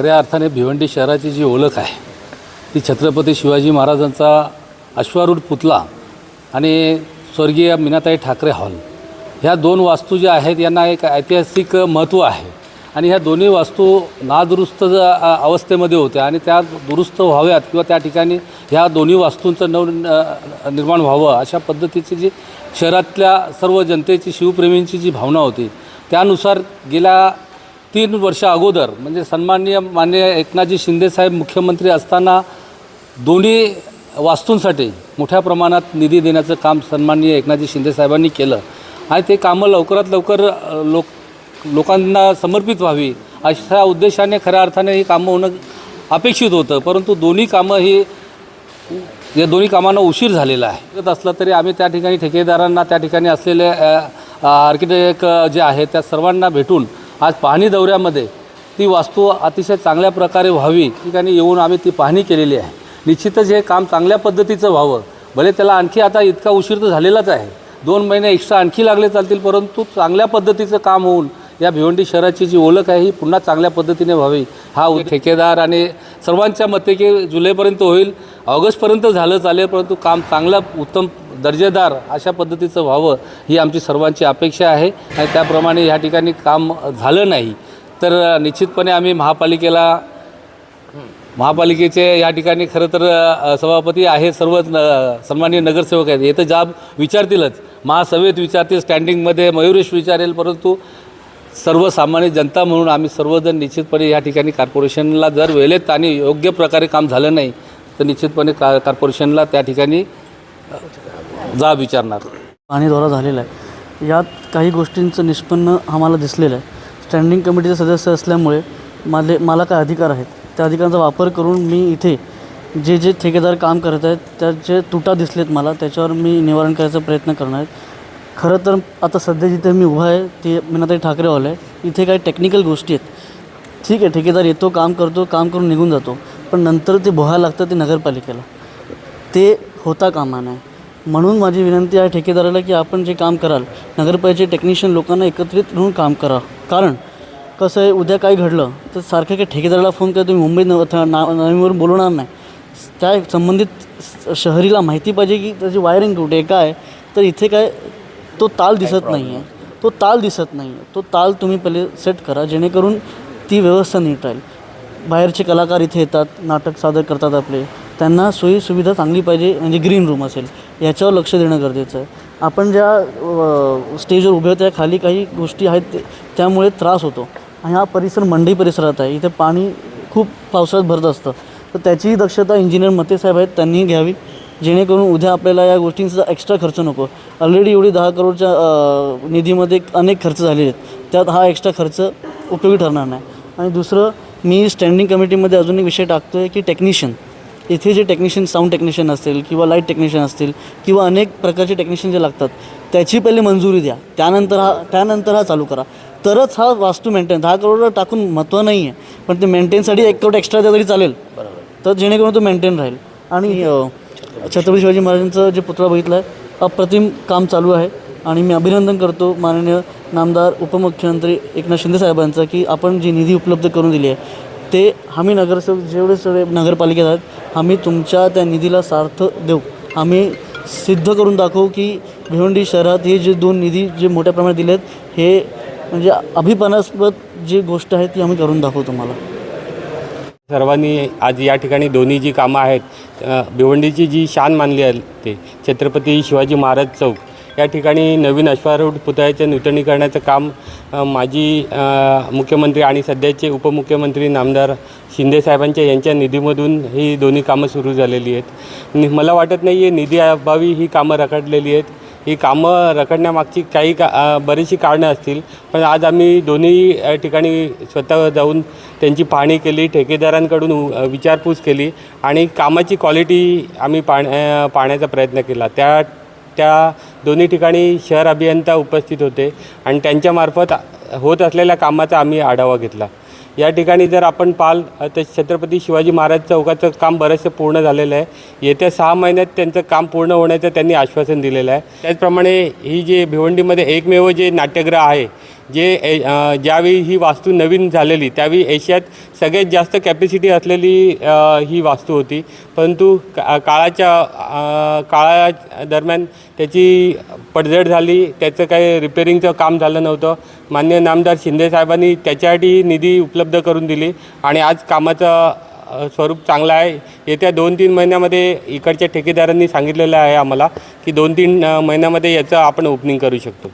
खऱ्या अर्थाने भिवंडी शहराची जी ओळख आहे ती छत्रपती शिवाजी महाराजांचा अश्वारूढ पुतळा आणि स्वर्गीय मीनाताई ठाकरे हॉल ह्या दोन वास्तू ज्या आहेत यांना एक ऐतिहासिक महत्त्व आहे आणि ह्या दोन्ही वास्तू नादुरुस्त अवस्थेमध्ये होत्या आणि त्या दुरुस्त व्हाव्यात किंवा त्या ठिकाणी ह्या दोन्ही वास्तूंचं निर्माण व्हावं अशा पद्धतीची जी शहरातल्या सर्व जनतेची शिवप्रेमींची जी भावना होती त्यानुसार गेल्या 3 वर्ष अगोदर म्हणजे सन्माननीय माननीय एकनाथजी शिंदेसाहेब मुख्यमंत्री असताना दोन्ही वास्तूंसाठी मोठ्या प्रमाणात निधी देण्याचं काम सन्माननीय एकनाथजी शिंदेसाहेबांनी केलं आणि ते कामं लवकरात लवकर लोकांना समर्पित व्हावी अशा उद्देशाने खऱ्या अर्थाने ही कामं होणं अपेक्षित होतं, परंतु या दोन्ही कामांना उशीर झालेला आहे. असलं तरी आम्ही त्या ठिकाणी ठेकेदारांना त्या ठिकाणी असलेले आर्किटेक्ट जे आहेत त्या सर्वांना भेटून आज पाहणी दौऱ्यामध्ये ती वास्तू अतिशय चांगल्या प्रकारे व्हावी ठिकाणी येऊन आम्ही ती पाहणी केलेली आहे. निश्चितच हे काम चांगल्या पद्धतीचं व्हावं, भले त्याला आणखी आता इतका उशीर तर झालेलाच आहे, 2 महिने एक्स्ट्रा आणखी लागले चालतील, परंतु चांगल्या पद्धतीचं काम होऊन या भिवंडी शहराची जी ओळख आहे ही पुन्हा चांगल्या पद्धतीने व्हावी हा ठेकेदार आणि सर्वांच्या मते की जुलैपर्यंत होईल, ऑगस्टपर्यंत झालं चालेल, परंतु काम चांगलं उत्तम दर्जेदार अशा पद्धतीचं व्हावं ही आमची सर्वांची अपेक्षा आहे आणि त्याप्रमाणे ह्या ठिकाणी काम झालं नाही तर निश्चितपणे आम्ही महापालिकेचे या ठिकाणी खरं तर सभापती आहे, सर्व सन्माननीय नगरसेवक आहेत, हे तर जाब विचारतीलच, महासभेत विचारतील, स्टँडिंगमध्ये मयुरेश विचारेल, परंतु सर्वसामान्य जनता म्हणून आम्ही सर्वजण निश्चितपणे या ठिकाणी कॉर्पोरेशनला जर वेळेत आणि योग्य प्रकारे काम झालं नाही तर निश्चितपणे कॉर्पोरेशनला त्या ठिकाणी जाब विचारणार. पाणी दौरा झालेला आहे, यात काही गोष्टींचं निष्पन्न आम्हाला दिसलेलं आहे. स्टँडिंग कमिटीचे सदस्य असल्यामुळे मला काय अधिकार आहेत त्या अधिकारांचा वापर करून मी इथे जे ठेकेदार काम करत आहेत त्याचे तुटा दिसलेत मला, त्याच्यावर मी निवारण करायचा प्रयत्न करणार आहे. खरं तर आता सध्या जिथे मी उभा आहे ते मीनाताई ठाकरे हॉल आहे. इथे काही टेक्निकल गोष्टी आहेत, ठीक आहे, ठेकेदार येतो, काम करतो, काम करून निघून जातो, पण नंतर ते बोहायला लागतं ते नगरपालिकेला, ते होता कामा नये. म्हणून माझी विनंती आहे ठेकेदाराला की आपण जे काम कराल नगरपालिकेचे टेक्निशियन लोकांना एकत्रित राहून काम करा. कारण कसं आहे, उद्या काय घडलं तर सारखं काही ठेकेदाराला फोन करा, तुम्ही मुंबईत नावीवरून बोलवणार नाही, त्या संबंधित शहरीला माहिती पाहिजे की त्याची वायरिंग कुठे आहे, काय. तर इथे काय तो ताल दिसत नाही आहे, तो ताल तुम्ही पहिले सेट करा जेणेकरून ती व्यवस्था नीट राहील. बाहेरचे कलाकार इथे येतात, नाटक सादर करतात आपले, त्यांना सोयीसुविधा चांगली पाहिजे, म्हणजे ग्रीन रूम असेल याच्यावर लक्ष देणं गरजेचं आहे. आपण ज्या स्टेजवर उभे होत्या खाली काही गोष्टी आहेत त्यामुळे त्रास होतो आणि हा परिसर मंडी परिसरात आहे, इथे पाणी खूप पावसाळ्यात भरत असतं, तर त्याचीही दक्षता इंजिनियर मते साहेब आहेत त्यांनी घ्यावी जेणेकरून उद्या आपल्याला या गोष्टींचा एक्स्ट्रा खर्च नको. ऑलरेडी एवढी 10 करोडच्या निधीमध्ये अनेक खर्च झालेले आहेत, त्यात हा एक्स्ट्रा खर्च उपयोगी ठरणार नाही. आणि दुसरं, मी स्टँडिंग कमिटीमध्ये अजून एक विषय टाकतो आहे की टेक्निशियन, इथे जे टेक्निशियन, साऊंड टेक्निशियन असतील किंवा लाईट टेक्निशियन असतील किंवा अनेक प्रकारचे टेक्निशियन जे लागतात त्याची पहिले मंजुरी द्या, त्यानंतर हा चालू करा, तरच हा वास्तू मेंटेन. 10 करोड टाकून महत्त्व नाही आहे, पण ते मेंटेनसाठी 1 करोड एक्स्ट्रा द्या तरी चालेल, तर जेणेकरून तो मेंटेन राहील. आणि छत्रपती शिवाजी महाराजांचं जे पुतळा बघितला आहे, अप्रतिम काम चालू आहे आणि मी अभिनंदन करतो माननीय नामदार उपमुख्यमंत्री एकनाथ शिंदे साहेबांचं की आपण जी निधी उपलब्ध करून दिली आहे ते आम्ही नगरसेवक जेवढे सगळे नगरपालिकेत आहेत आम्ही तुमच्या त्या निधीला सार्थ देऊ. आम्ही सिद्ध करून दाखवू की भिवंडी शहरात हे जे 2 निधी जे मोठ्या प्रमाणात दिले आहेत हे म्हणजे अभिमानास्पद जी गोष्ट आहे ती आम्ही करून दाखवू तुम्हाला. सर्वांनी आज या ठिकाणी दोन्ही जी कामं आहेत, भिवंडीची जी शान मानली आहे ते छत्रपती शिवाजी महाराज चौक या ठिकाणी नवीन अश्वारूढ पुतळ्याचे नूतनीकरणाचं काम माजी मुख्यमंत्री आणि सध्याचे उपमुख्यमंत्री नामदार शिंदेसाहेबांच्या यांच्या निधीमधून ही दोन्ही कामं सुरू झालेली आहेत. मला वाटत नाही आहे निधी अभावी ही कामं रखडलेली आहेत. ही कामं रखडण्यामागची काही बरीचशी कारणं असतील, पण आज आम्ही दोन्ही ठिकाणी स्वतः जाऊन त्यांची पाहणी केली, ठेकेदारांकडून विचारपूस केली आणि कामाची क्वालिटी आम्ही पाहण्याचा प्रयत्न केला. त्या दोन्ही ठिकाणी शहर अभियंता उपस्थित होते आणि त्यांच्यामार्फत होत असलेल्या कामाचा आम्ही आढावा घेतला. या ठिकाणी जर आपण पाहाल तर छत्रपती शिवाजी महाराज चौकाचं काम बरंचसं पूर्ण झालेलं आहे। येत्या 6 महिन्यात त्यांचं काम पूर्ण होण्याचं त्यांनी आश्वासन दिलेलं आहे। त्याचप्रमाणे ही जे भिवंडीमध्ये एकमेव जे नाट्यगृह आहे, जे ज्यावेळी ही वास्तू नवीन झालेली त्यावेळी एशियात सगळ्यात जास्त कॅपॅसिटी असलेली ही वास्तू होती, परंतु काळा दरम्यान त्याची पडझड झाली, त्याचं काही रिपेरिंगचं काम झालं नव्हतं। माननीय नामदार शिंदेसाहेबांनी त्याच्यासाठी निधी उपलब्ध करून दिली आणि आज कामाचं स्वरूप चांगलं आहे। येत्या 2-3 महिन्यामध्ये इकडच्या ठेकेदारांनी सांगितलेलं आहे आम्हाला की 2-3 महिन्यामध्ये याचं आपण ओपनिंग करू शकतो।